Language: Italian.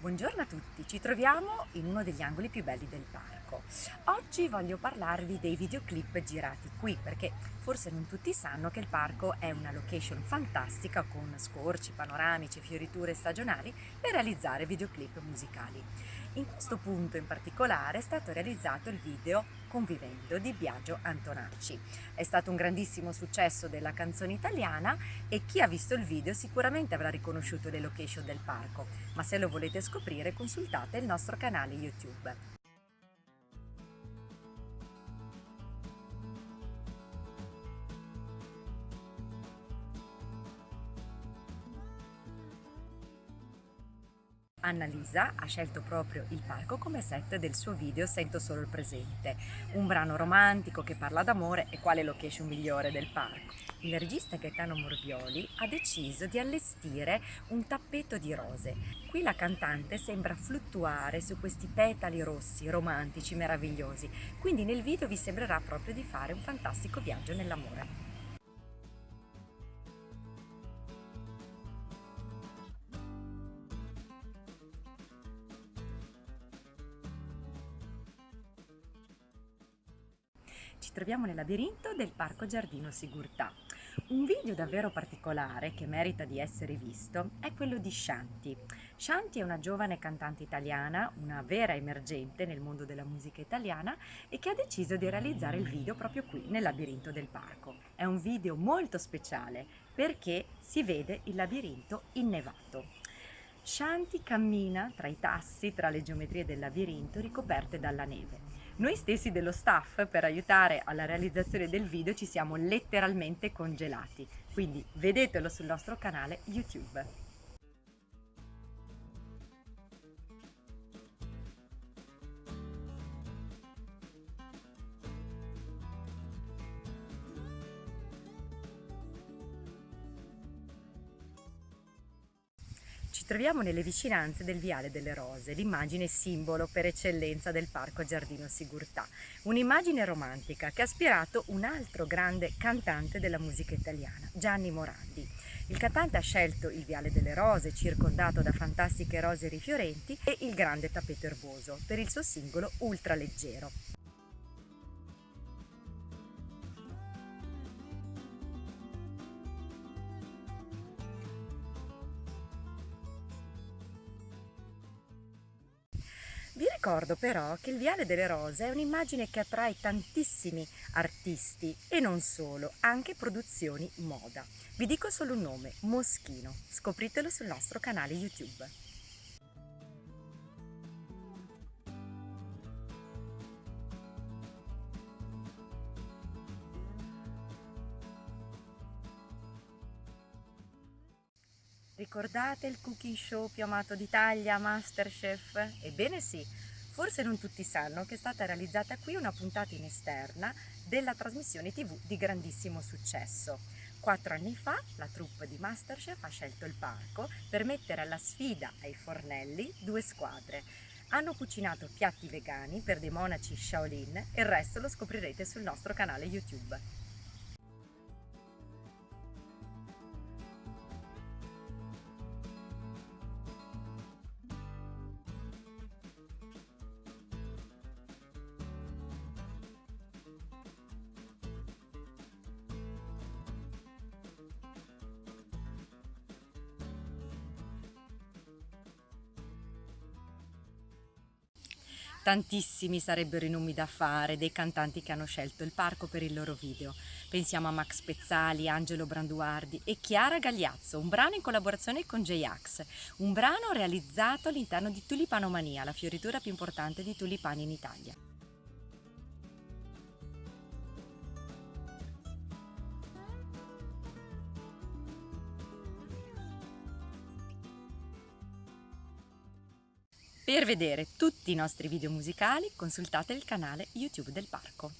Buongiorno a tutti, ci troviamo in uno degli angoli più belli del parco. Oggi voglio parlarvi dei videoclip girati qui perché forse non tutti sanno che il parco è una location fantastica con scorci panoramici e fioriture stagionali per realizzare videoclip musicali. In questo punto in particolare è stato realizzato il video Convivendo di Biagio Antonacci. È stato un grandissimo successo della canzone italiana e chi ha visto il video sicuramente avrà riconosciuto le location del parco, ma se lo volete scoprire consultate il nostro canale YouTube. Annalisa ha scelto proprio il parco come set del suo video Sento solo il presente, un brano romantico che parla d'amore e quale location migliore del parco. Il regista Gaetano Morbioli ha deciso di allestire un tappeto di rose. Qui la cantante sembra fluttuare su questi petali rossi, romantici, meravigliosi, quindi nel video vi sembrerà proprio di fare un fantastico viaggio nell'amore. Ci troviamo nel labirinto del Parco Giardino Sigurtà. Un video davvero particolare che merita di essere visto è quello di Shanti. Shanti è una giovane cantante italiana, una vera emergente nel mondo della musica italiana e che ha deciso di realizzare il video proprio qui nel labirinto del parco. È un video molto speciale perché si vede il labirinto innevato. Shanti cammina tra i tassi, tra le geometrie del labirinto ricoperte dalla neve. Noi stessi dello staff, per aiutare alla realizzazione del video, ci siamo letteralmente congelati, quindi vedetelo sul nostro canale YouTube. Ci troviamo nelle vicinanze del Viale delle Rose, l'immagine simbolo per eccellenza del Parco Giardino Sigurtà. Un'immagine romantica che ha ispirato un altro grande cantante della musica italiana, Gianni Morandi. Il cantante ha scelto il Viale delle Rose, circondato da fantastiche rose rifiorenti, e il grande tappeto erboso per il suo singolo ultraleggero. Vi ricordo però che il Viale delle Rose è un'immagine che attrae tantissimi artisti e non solo, anche produzioni moda. Vi dico solo un nome, Moschino. Scopritelo sul nostro canale YouTube. Ricordate il cooking show più amato d'Italia, MasterChef? Ebbene sì, forse non tutti sanno che è stata realizzata qui una puntata in esterna della trasmissione TV di grandissimo successo. 4 anni fa la troupe di MasterChef ha scelto il parco per mettere alla sfida ai fornelli 2 squadre. Hanno cucinato piatti vegani per dei monaci Shaolin e il resto lo scoprirete sul nostro canale YouTube. Tantissimi sarebbero i nomi da fare dei cantanti che hanno scelto il parco per il loro video. Pensiamo a Max Pezzali, Angelo Branduardi e Chiara Gagliazzo, un brano in collaborazione con J-Ax, un brano realizzato all'interno di Tulipanomania, la fioritura più importante di tulipani in Italia. Per vedere tutti i nostri video musicali consultate il canale YouTube del parco.